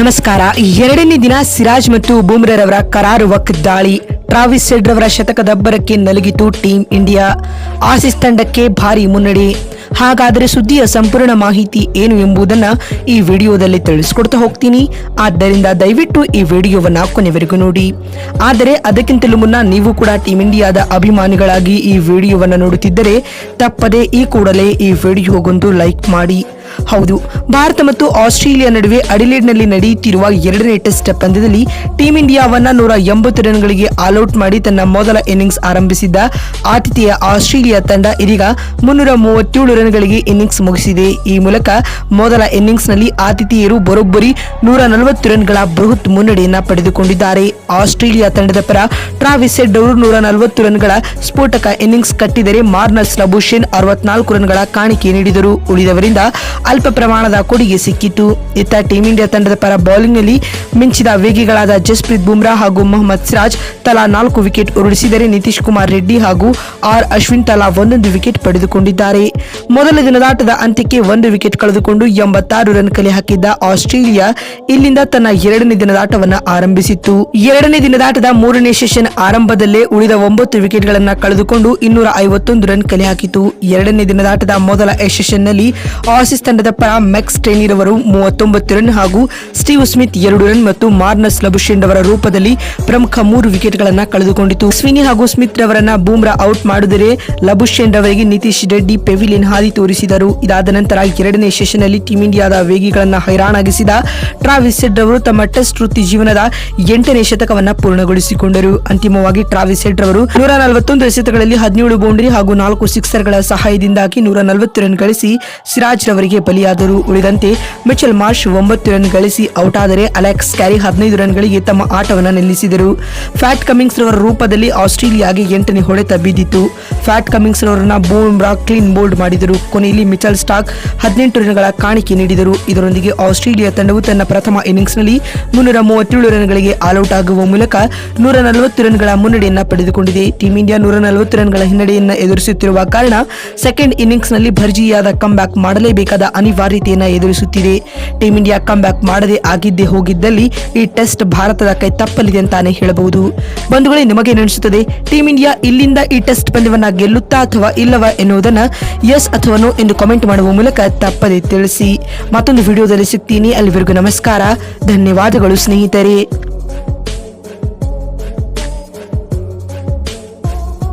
ನಮಸ್ಕಾರ. ಎರಡನೇ ದಿನ ಸಿರಾಜ್ ಮತ್ತು ಬೂಮ್ರಾರವರ ಕರಾರುವಕ್ ದಾಳಿ. ಟ್ರಾವಿಸ್ ಹೆಡ್ ರವರ ಶತಕದಬ್ಬರಕ್ಕೆ ನಲುಗಿತು ಟೀಂ ಇಂಡಿಯಾ. ಆಸೀಸ್ ತಂಡಕ್ಕೆ ಭಾರಿ ಮುನ್ನಡೆ. ಹಾಗಾದರೆ ಸುದ್ದಿಯ ಸಂಪೂರ್ಣ ಮಾಹಿತಿ ಏನು ಎಂಬುದನ್ನು ಈ ವಿಡಿಯೋದಲ್ಲಿ ತಿಳಿಸ್ಕೊಡ್ತಾ ಹೋಗ್ತೀನಿ. ಆದ್ದರಿಂದ ದಯವಿಟ್ಟು ಈ ವಿಡಿಯೋವನ್ನ ಕೊನೆವರೆಗೂ ನೋಡಿ. ಆದರೆ ಅದಕ್ಕಿಂತಲೂ ಮುನ್ನ ನೀವು ಕೂಡ ಟೀಂ ಇಂಡಿಯಾದ ಅಭಿಮಾನಿಗಳಾಗಿ ಈ ವಿಡಿಯೋವನ್ನ ನೋಡುತ್ತಿದ್ದರೆ ತಪ್ಪದೆ ಈ ಕೂಡಲೇ ಈ ವಿಡಿಯೋಗೊಂದು ಲೈಕ್ ಮಾಡಿ. ಹೌದು, ಭಾರತ ಮತ್ತು ಆಸ್ಟ್ರೇಲಿಯಾ ನಡುವೆ ಅಡಿಲೇಡ್ನಲ್ಲಿ ನಡೆಯುತ್ತಿರುವ ಎರಡನೇ ಟೆಸ್ಟ್ ಪಂದ್ಯದಲ್ಲಿ ಟೀಂ ಇಂಡಿಯಾವನ್ನ 180 ರನ್ಗಳಿಗೆ ಆಲ್ಔಟ್ ಮಾಡಿ ತನ್ನ ಮೊದಲ ಇನ್ನಿಂಗ್ಸ್ ಆರಂಭಿಸಿದ್ದ ಆತಿಥೇಯ ಆಸ್ಟ್ರೇಲಿಯಾ ತಂಡ ಇದೀಗ 337 ರನ್ಗಳಿಗೆ ಇನ್ನಿಂಗ್ಸ್ ಮುಗಿಸಿದೆ. ಈ ಮೂಲಕ ಮೊದಲ ಇನ್ನಿಂಗ್ಸ್ನಲ್ಲಿ ಆತಿಥೇಯರು ಬರೋಬ್ಬರಿ 140 ರನ್ಗಳ ಬೃಹತ್ ಮುನ್ನಡೆಯನ್ನ ಪಡೆದುಕೊಂಡಿದ್ದಾರೆ. ಆಸ್ಟ್ರೇಲಿಯಾ ತಂಡದ ಪರ ಟ್ರಾವಿಸ್ ಹೆಡ್ ಅವರು 140 ರನ್ಗಳ ಸ್ಫೋಟಕ ಇನ್ನಿಂಗ್ಸ್ ಕಟ್ಟಿದರೆ ಮಾರ್ನಸ್ ಲಬುಶೇನ್ 64 ರನ್ಗಳ ಕಾಣಿಕೆ ನೀಡಿದರು. ಉಳಿದವರಿಂದ ಅಲ್ಪ ಪ್ರಮಾಣದ ಕೊಡುಗೆ ಸಿಕ್ಕಿತು. ಇತ್ತ ಟೀಂ ಇಂಡಿಯಾ ತಂಡದ ಪರ ಬೌಲಿಂಗ್ನಲ್ಲಿ ಮಿಂಚಿದ ವೇಗಿಗಳಾದ ಜಸ್ಪ್ರೀತ್ ಬುಮ್ರಾ ಹಾಗೂ ಮೊಹಮ್ಮದ್ ಸಿರಾಜ್ ತಲಾ 4 ವಿಕೆಟ್ ಉರುಳಿಸಿದರೆ ನಿತೀಶ್ ಕುಮಾರ್ ರೆಡ್ಡಿ ಹಾಗೂ ಆರ್ ಅಶ್ವಿನ್ ತಲಾ 1 ವಿಕೆಟ್ ಪಡೆದುಕೊಂಡಿದ್ದಾರೆ. ಮೊದಲ ದಿನದಾಟದ ಅಂತ್ಯಕ್ಕೆ 1 ವಿಕೆಟ್ ಕಳೆದುಕೊಂಡು 86 ರನ್ ಕಲೆ ಹಾಕಿದ್ದ ಆಸ್ಟ್ರೇಲಿಯಾ ಇಲ್ಲಿಂದ ತನ್ನ ಎರಡನೇ ದಿನದಾಟವನ್ನು ಆರಂಭಿಸಿತ್ತು. ಎರಡನೇ ದಿನದಾಟದ ಮೂರನೇ ಸೆಷನ್ ಆರಂಭದಲ್ಲೇ ಉಳಿದ 9 ವಿಕೆಟ್ಗಳನ್ನು ಕಳೆದುಕೊಂಡು 251 ರನ್ ಕಲೆ ಹಾಕಿತು. ಎರಡನೇ ದಿನದಾಟದ ಮೊದಲ ಸೆಷನ್ನಲ್ಲಿ ಆಸೀಸ್ ತಂಡದ ಪರ ಮ್ಯಾಕ್ಸ್ ಟೇನಿರ್ ಅವರು 39 ರನ್ ಹಾಗೂ ಸ್ಟೀವ್ ಸ್ಮಿತ್ 2 ರನ್ ಮತ್ತು ಮಾರ್ನಸ್ ಲಬುಶೇನ್ ಅವರ ರೂಪದಲ್ಲಿ ಪ್ರಮುಖ 3 ವಿಕೆಟ್ಗಳನ್ನು ಕಳೆದುಕೊಂಡಿತು. ಸ್ವಿನಿ ಹಾಗೂ ಸ್ಮಿತ್ ರವರನ್ನ ಬೂಮ್ರಾ ಔಟ್ ಮಾಡಿದರೆ ಲಬುಶೇನ್ ರವರಿಗೆ ನಿತೀಶ್ ರೆಡ್ಡಿ ಪೆವಿಲಿಯನ್ ಹಾದಿ ತೋರಿಸಿದರು. ಇದಾದ ನಂತರ ಎರಡನೇ ಸೆಷನ್ ನಲ್ಲಿ ಟೀಂ ಇಂಡಿಯಾದ ವೇಗಿಗಳನ್ನು ಹೈರಾಣಾಗಿಸಿದ ಟ್ರಾವಿಸ್ ಹೆಡ್ ಅವರು ತಮ್ಮ ಟೆಸ್ಟ್ ವೃತ್ತಿ ಜೀವನದ 8ನೇ ಶತಕವನ್ನ ಪೂರ್ಣಗೊಳಿಸಿಕೊಂಡರು. ಅಂತಿಮವಾಗಿ ಟ್ರಾವಿಸ್ ಹೆಡ್ ಅವರು 141 ಎಸೆತಗಳಲ್ಲಿ 17 ಬೌಂಡರಿ ಹಾಗೂ 4 ಸಿಕ್ಸರ್ಗಳ ಸಹಾಯದಿಂದಾಗಿ 140 ರನ್ ಗಳಿಸಿ ಸಿರಾಜ್ ರವರಿಗೆ ಬಲಿಯಾದರು. ಉಳಿದಂತೆ ಮಿಚೆಲ್ ಮಾರ್ಷ್ 9 ರನ್ ಗಳಿಸಿ ಔಟ್ ಆದರೆ ಅಲೆಕ್ಸ್ ಕ್ಯಾರಿ 15 ರನ್ಗಳಿಗೆ ತಮ್ಮ ಆಟವನ್ನು ನಿಲ್ಲಿಸಿದರು. ಫ್ಯಾಟ್ ಕಮಿನ್ಸ್ ರವರ ರೂಪದಲ್ಲಿ ಆಸ್ಟ್ರೇಲಿಯಾಗೆ 8ನೇ ಹೊಡೆತ ಬಿದ್ದಿತು. ಫ್ಯಾಟ್ ಕಮಿನ್ಸ್ ರವರನ್ನ ಬೂಮ್ರಾ ಕ್ಲೀನ್ ಬೋಲ್ಡ್ ಮಾಡಿದರು. ಕೊನೆಯಲ್ಲಿ ಮಿಚೆಲ್ ಸ್ಟಾರ್ಕ್ 18 ರನ್ಗಳ ಕಾಣಿಕೆ ನೀಡಿದರು. ಇದರೊಂದಿಗೆ ಆಸ್ಟ್ರೇಲಿಯಾ ತಂಡವು ತನ್ನ ಪ್ರಥಮ ಇನ್ನಿಂಗ್ಸ್ನಲ್ಲಿ 337 ರನ್ಗಳಿಗೆ ಆಲ್ಔಟ್ ಆಗುವ ಮೂಲಕ 140 ರನ್ಗಳ ಮುನ್ನಡೆಯನ್ನ ಪಡೆದುಕೊಂಡಿದೆ. ಟೀಂ ಇಂಡಿಯಾ 140 ರನ್ಗಳ ಹಿನ್ನಡೆಯನ್ನ ಎದುರಿಸುತ್ತಿರುವ ಕಾರಣ ಸೆಕೆಂಡ್ ಇನ್ನಿಂಗ್ಸ್ನಲ್ಲಿ ಭರ್ಜಿಯಾದ ಕಮ್ಬ್ಯಾಕ್ ಮಾಡಲೇಬೇಕಾದ ಅನಿವಾರ್ಯತೆಯನ್ನು ಎದುರಿಸುತ್ತಿದೆ. ಟೀಂ ಇಂಡಿಯಾ ಕಮ್ಬ್ಯಾಕ್ ಮಾಡದೆ ಆಗಿದ್ದೇ ಹೋಗಿದ್ದಲ್ಲಿ ಈ ಟೆಸ್ಟ್ ಭಾರತದ ಕೈ ತಪ್ಪಲಿದೆ ಅಂತಾನೆ ಹೇಳಬಹುದು. ಬಂಧುಗಳೇ, ನಿಮಗೆ ಅನಿಸುತ್ತದೆ ಟೀಂ ಇಂಡಿಯಾ ಇಲ್ಲಿಂದ ಈ ಟೆಸ್ಟ್ ಪಂದ್ಯವನ್ನ ಗೆಲ್ಲುತ್ತಾ ಅಥವಾ ಇಲ್ಲವಾ ಎನ್ನುವುದನ್ನ ಎಸ್ ಅಥವಾ ನೋ ಎಂದು ಕಾಮೆಂಟ್ ಮಾಡುವ ಮೂಲಕ ತಪ್ಪದೆ ತಿಳಿಸಿ. ಮತ್ತೊಂದು ವಿಡಿಯೋದಲ್ಲಿ ಸಿಗ್ತೀನಿ. ಅಲ್ಲಿವರೆಗೂ ನಮಸ್ಕಾರ, ಧನ್ಯವಾದಗಳು ಸ್ನೇಹಿತರೆ.